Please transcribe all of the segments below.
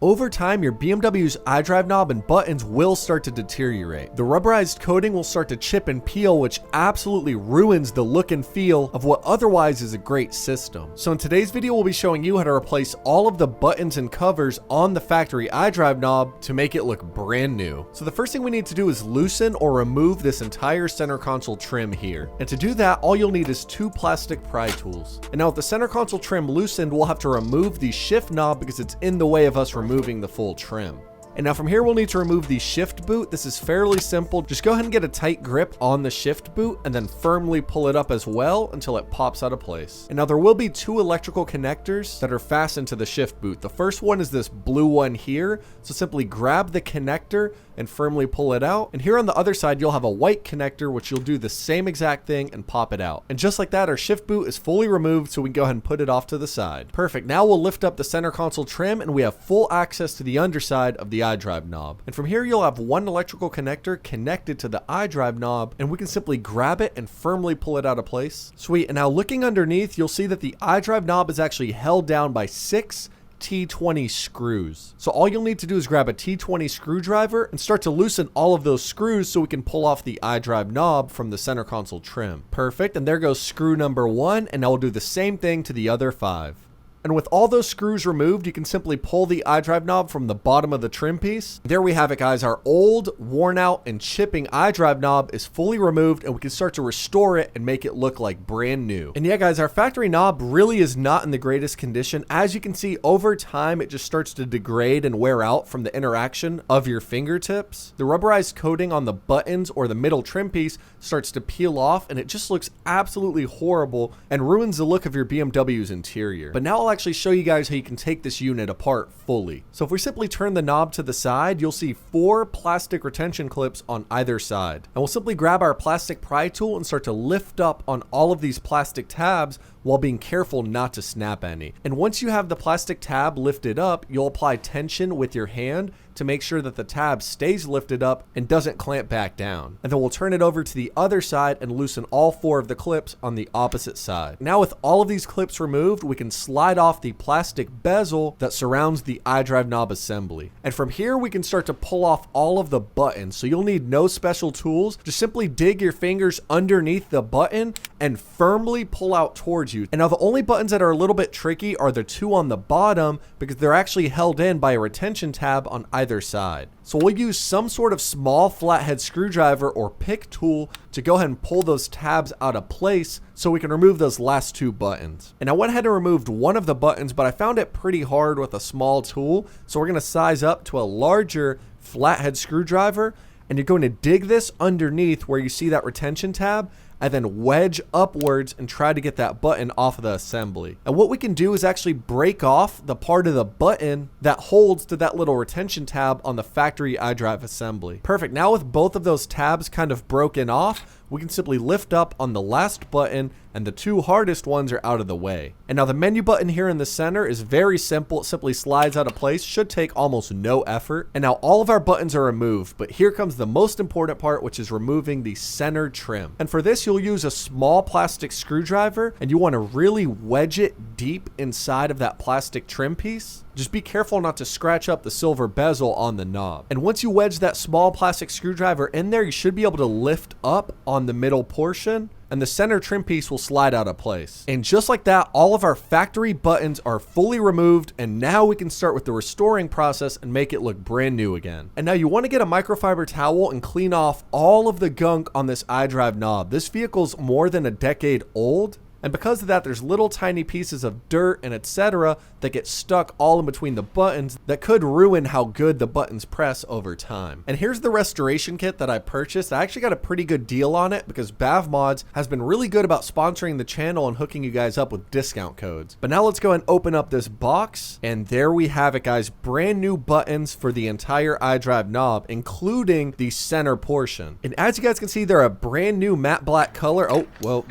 Over time, your BMW's iDrive knob and buttons will start to deteriorate. The rubberized coating will start to chip and peel, which absolutely ruins the look and feel of what otherwise is a great system. So in today's video, we'll be showing you how to replace all of the buttons and covers on the factory iDrive knob to make it look brand new. So the first thing we need to do is loosen or remove this entire center console trim here. And to do that, all you'll need is two plastic pry tools. And now with the center console trim loosened, we'll have to remove the shift knob because it's in the way of us removing the full trim. And now from here, we'll need to remove the shift boot. This is fairly simple. Just go ahead and get a tight grip on the shift boot and then firmly pull it up as well until it pops out of place. And now there will be two electrical connectors that are fastened to the shift boot. The first one is this blue one here. So simply grab the connector and firmly pull it out. And here on the other side, you'll have a white connector, which you'll do the same exact thing and pop it out. And just like that, our shift boot is fully removed, so we can go ahead and put it off to the side. Perfect. Now we'll lift up the center console trim and we have full access to the underside of the iDrive knob. And from here, you'll have one electrical connector connected to the iDrive knob, and we can simply grab it and firmly pull it out of place. Sweet. And now looking underneath, you'll see that the iDrive knob is actually held down by 6 T20 screws. So all you'll need to do is grab a T20 screwdriver and start to loosen all of those screws so we can pull off the iDrive knob from the center console trim. Perfect. And there goes screw number 1, and now we'll do the same thing to the other 5. And with all those screws removed, you can simply pull the iDrive knob from the bottom of the trim piece. There we have it, guys. Our old, worn out, and chipping iDrive knob is fully removed, and we can start to restore it and make it look like brand new. And yeah, guys, our factory knob really is not in the greatest condition. As you can see, over time, it just starts to degrade and wear out from the interaction of your fingertips. The rubberized coating on the buttons or the middle trim piece starts to peel off, and it just looks absolutely horrible and ruins the look of your BMW's interior. But now I'll actually show you guys how you can take this unit apart fully. So if we simply turn the knob to the side, you'll see 4 plastic retention clips on either side. And we'll simply grab our plastic pry tool and start to lift up on all of these plastic tabs while being careful not to snap any. And once you have the plastic tab lifted up, you'll apply tension with your hand to make sure that the tab stays lifted up and doesn't clamp back down. And then we'll turn it over to the other side and loosen all 4 of the clips on the opposite side. Now with all of these clips removed, we can slide off the plastic bezel that surrounds the iDrive knob assembly. And from here, we can start to pull off all of the buttons. So you'll need no special tools. Just simply dig your fingers underneath the button and firmly pull out towards you. And now the only buttons that are a little bit tricky are the 2 on the bottom because they're actually held in by a retention tab on either side. So we'll use some sort of small flathead screwdriver or pick tool to go ahead and pull those tabs out of place so we can remove those last 2 buttons. And I went ahead and removed one of the buttons, but I found it pretty hard with a small tool. So we're going to size up to a larger flathead screwdriver, and you're going to dig this underneath where you see that retention tab and then wedge upwards and try to get that button off of the assembly. And what we can do is actually break off the part of the button that holds to that little retention tab on the factory iDrive assembly. Perfect. Now with both of those tabs kind of broken off, we can simply lift up on the last button and the 2 hardest ones are out of the way. And now the menu button here in the center is very simple. It simply slides out of place, should take almost no effort. And now all of our buttons are removed, but here comes the most important part, which is removing the center trim. And for this, you'll use a small plastic screwdriver and you want to really wedge it deep inside of that plastic trim piece. Just be careful not to scratch up the silver bezel on the knob. And once you wedge that small plastic screwdriver in there, you should be able to lift up on the middle portion and the center trim piece will slide out of place. And just like that, all of our factory buttons are fully removed, and now we can start with the restoring process and make it look brand new again. And now you want to get a microfiber towel and clean off all of the gunk on this iDrive knob. This vehicle's more than a decade old, and because of that, there's little tiny pieces of dirt and etc. that get stuck all in between the buttons that could ruin how good the buttons press over time. And here's the restoration kit that I purchased. I actually got a pretty good deal on it because BavMods has been really good about sponsoring the channel and hooking you guys up with discount codes. But now let's go and open up this box, and there we have it, guys. Brand new buttons for the entire iDrive knob, including the center portion. And as you guys can see, they're a brand new matte black color. Oh, well,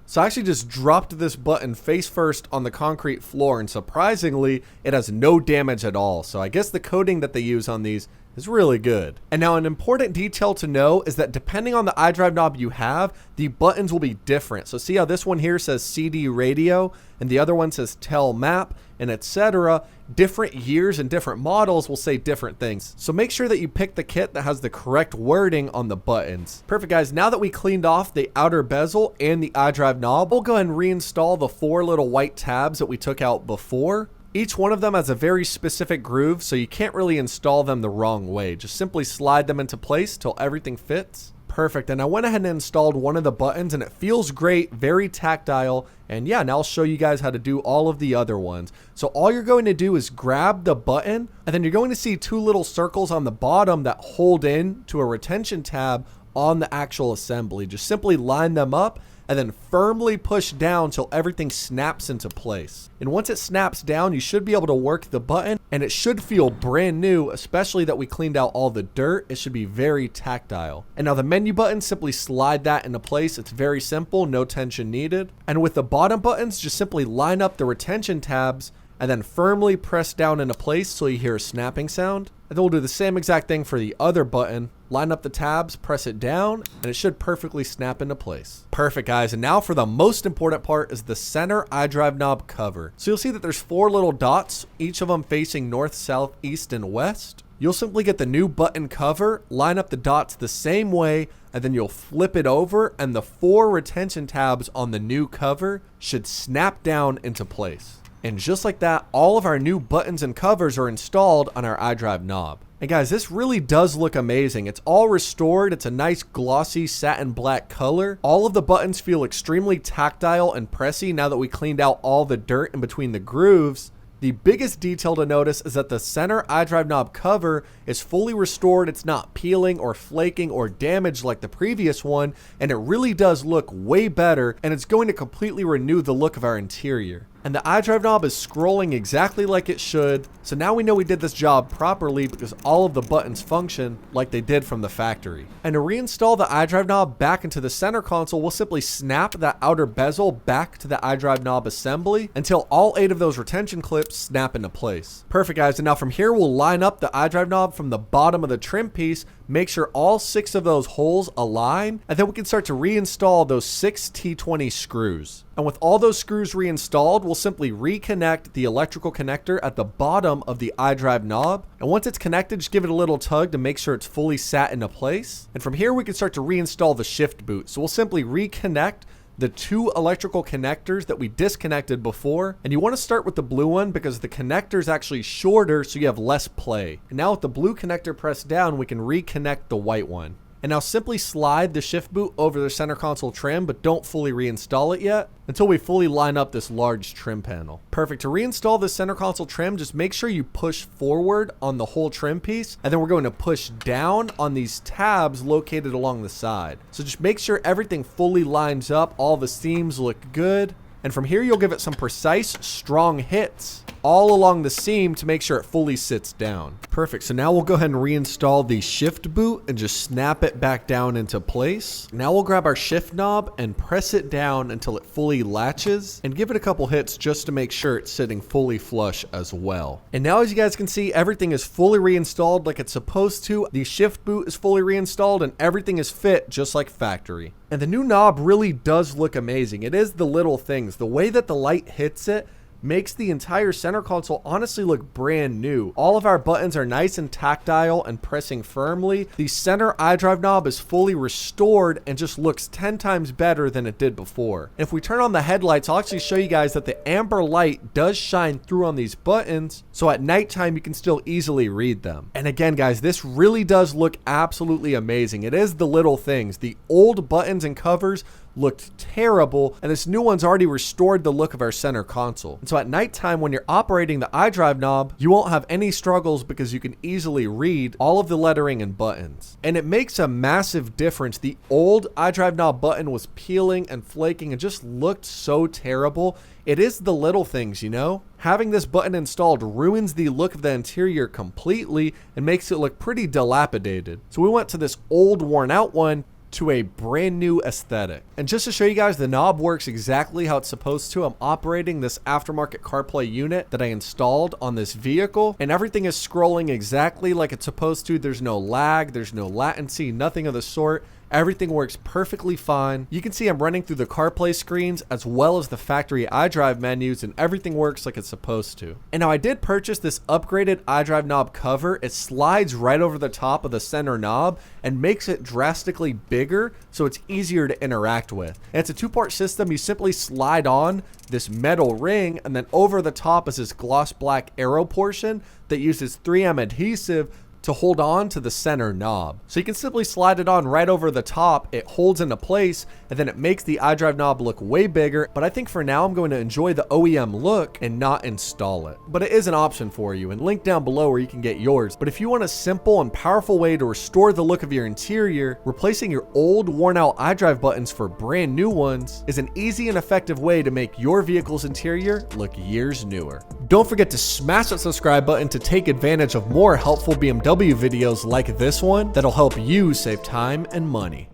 so I actually just dropped this button face first on the concrete floor, and surprisingly, it has no damage at all. So I guess the coating that they use on these It's really good. And now an important detail to know is that depending on the iDrive knob you have, the buttons will be different. So see how this one here says CD radio and the other one says tel map and etc. Different years and different models will say different things. So make sure that you pick the kit that has the correct wording on the buttons. Perfect, guys. Now that we cleaned off the outer bezel and the iDrive knob, we'll go ahead and reinstall the 4 little white tabs that we took out before. Each one of them has a very specific groove, so you can't really install them the wrong way. Just simply slide them into place till everything fits. Perfect, and I went ahead and installed one of the buttons and it feels great, very tactile. And yeah, now I'll show you guys how to do all of the other ones. So all you're going to do is grab the button and then you're going to see 2 little circles on the bottom that hold in to a retention tab on the actual assembly. Just simply line them up and then firmly push down till everything snaps into place. And once it snaps down, you should be able to work the button and it should feel brand new, especially that we cleaned out all the dirt. It should be very tactile. And now the menu button, simply slide that into place. It's very simple, no tension needed. And with the bottom buttons, just simply line up the retention tabs and then firmly press down into place so you hear a snapping sound. And then we'll do the same exact thing for the other button. Line up the tabs, press it down, and it should perfectly snap into place. Perfect, guys. And now for the most important part is the center iDrive knob cover. So you'll see that there's 4 little dots, each of them facing north, south, east, and west. You'll simply get the new button cover, line up the dots the same way, and then you'll flip it over, and the 4 retention tabs on the new cover should snap down into place. And just like that, all of our new buttons and covers are installed on our iDrive knob. And guys, this really does look amazing. It's all restored. It's a nice glossy satin black color. All of the buttons feel extremely tactile and pressy now that we cleaned out all the dirt in between the grooves. The biggest detail to notice is that the center iDrive knob cover is fully restored. It's not peeling or flaking or damaged like the previous one, and it really does look way better, and it's going to completely renew the look of our interior. And the iDrive knob is scrolling exactly like it should, so now we know we did this job properly because all of the buttons function like they did from the factory. And to reinstall the iDrive knob back into the center console, we'll simply snap that outer bezel back to the iDrive knob assembly until all 8 of those retention clips snap into place. Perfect, guys. And now from here, we'll line up the iDrive knob from the bottom of the trim piece, make sure all 6 of those holes align, and then we can start to reinstall those 6 T20 screws. And with all those screws reinstalled, we'll simply reconnect the electrical connector at the bottom of the iDrive knob. And once it's connected, just give it a little tug to make sure it's fully sat into place. And from here, we can start to reinstall the shift boot. So we'll simply reconnect the 2 electrical connectors that we disconnected before. And you want to start with the blue one because the connector is actually shorter, so you have less play. And now with the blue connector pressed down, we can reconnect the white one. And now simply slide the shift boot over the center console trim, but don't fully reinstall it yet until we fully line up this large trim panel. Perfect. To reinstall the center console trim, just make sure you push forward on the whole trim piece, and then we're going to push down on these tabs located along the side. So just make sure everything fully lines up, all the seams look good. And from here, you'll give it some precise, strong hits all along the seam to make sure it fully sits down. Perfect. So now we'll go ahead and reinstall the shift boot and just snap it back down into place. Now we'll grab our shift knob and press it down until it fully latches and give it a couple hits just to make sure it's sitting fully flush as well. And now, as you guys can see, everything is fully reinstalled like it's supposed to. The shift boot is fully reinstalled and everything is fit just like factory. And the new knob really does look amazing. It is the little things. The way that the light hits it makes the entire center console honestly look brand new. All of our buttons are nice and tactile and pressing firmly. The center iDrive knob is fully restored and just looks 10 times better than it did before. And if we turn on the headlights, I'll actually show you guys that the amber light does shine through on these buttons, so at nighttime you can still easily read them. And again, guys, this really does look absolutely amazing. It is the little things. The old buttons and covers looked terrible, and this new one's already restored the look of our center console. And so at nighttime, when you're operating the iDrive knob, you won't have any struggles because you can easily read all of the lettering and buttons. And it makes a massive difference. The old iDrive knob button was peeling and flaking and just looked so terrible. It is the little things, you know? Having this button installed ruins the look of the interior completely and makes it look pretty dilapidated. So we went to this old worn out one to a brand new aesthetic. And just to show you guys the knob works exactly how it's supposed to, I'm operating this aftermarket CarPlay unit that I installed on this vehicle, and everything is scrolling exactly like it's supposed to. There's no lag, there's no latency, nothing of the sort. Everything works perfectly fine. You can see I'm running through the CarPlay screens as well as the factory iDrive menus, and everything works like it's supposed to. And now I did purchase this upgraded iDrive knob cover. It slides right over the top of the center knob and makes it drastically bigger so it's easier to interact with. And it's a two-part system. You simply slide on this metal ring, and then over the top is this gloss black arrow portion that uses 3M adhesive to hold on to the center knob. So you can simply slide it on right over the top. It holds into place, and then it makes the iDrive knob look way bigger. But I think for now I'm going to enjoy the OEM look and not install it. But it is an option for you, and link down below where you can get yours. But if you want a simple and powerful way to restore the look of your interior, replacing your old worn out iDrive buttons for brand new ones is an easy and effective way to make your vehicle's interior look years newer. Don't forget to smash that subscribe button to take advantage of more helpful BMW videos like this one that'll help you save time and money.